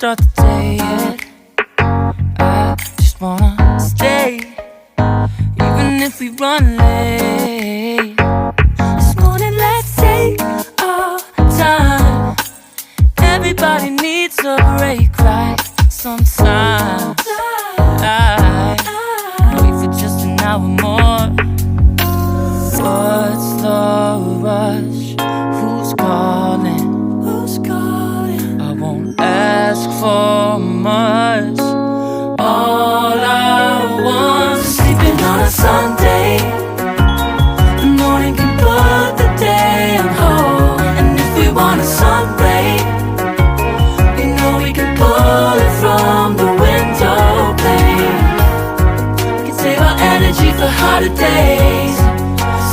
start the day yet. I just wanna stay, even if we run late. This morning let's take our time. Everybody needs a break, right? Sometimes I wait for just an hour more. What's the rush? Who's calling? Who's calling? I won't ask for much. All I want is sleeping on a Sunday. The morning can put the day on hold. And if we want a sun ray, we know we can pull it from the window pane. We can save our energy for harder days.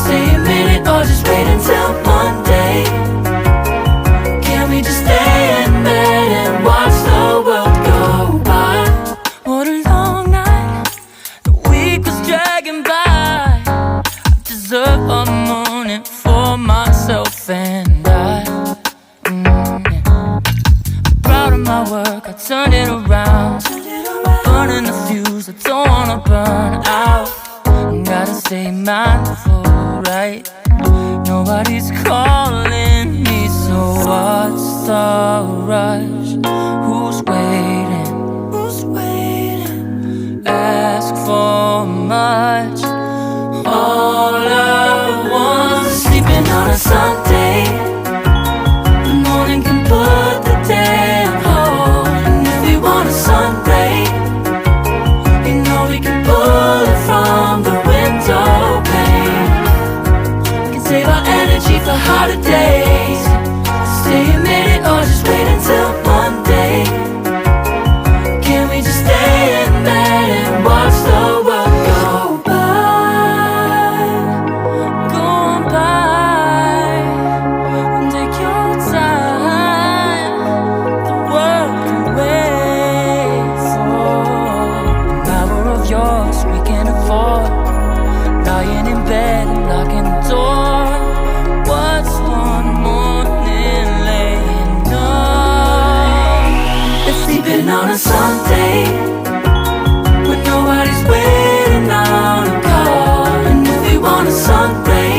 Stay a minute or just wait until Monday. Can we just stay in bed and watch the world go by? What a long night, the week was dragging by. I deserve a morning for myself and I. I'm proud of my work, I turned it around. I'm burning the fuse, I don't wanna burn out. Gotta stay mindful, right? Nobody's calling me, so what's the rush? Who's waiting? Who's waiting? Ask for much. All I want is sleeping on a Sunday. The morning can put the day on hold. And if we want a sun ray, you know we can pull it from the window pane. We can save our energy for harder days. Stay a minute or just wait until Monday. Can we just stay in bed and watch the world go by? Go on by and take your time. The world can wait for an hour of yours we can afford. Lying in bed and locking the door. What's one morning laying up? It's sleeping on a Sunday when nobody's waiting on a call. And if we want a sun ray,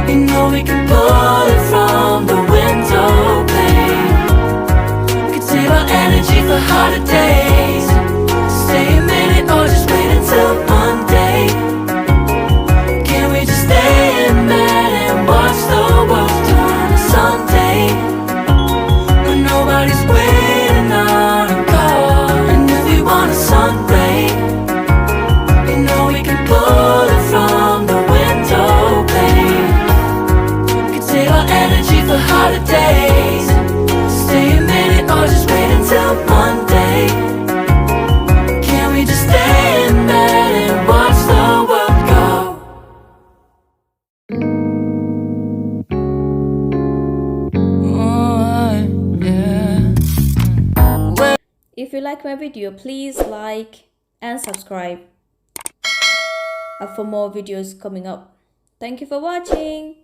you know we can pull it from the window pane. We can save our energy for harder days. Stay a minute or just wait until Monday. Can we just stay in bed and watch the world turn to Sunday when nobody's waiting on a call? And if we want a sun ray, you know we can pull it from the window pane. We can save our energy for harder days. Stay a minute or just wait until Monday. Can we just stay in bed and watch the world go? Oh, yeah. If you like my video, please like and subscribe for more videos coming up. Thank you for watching.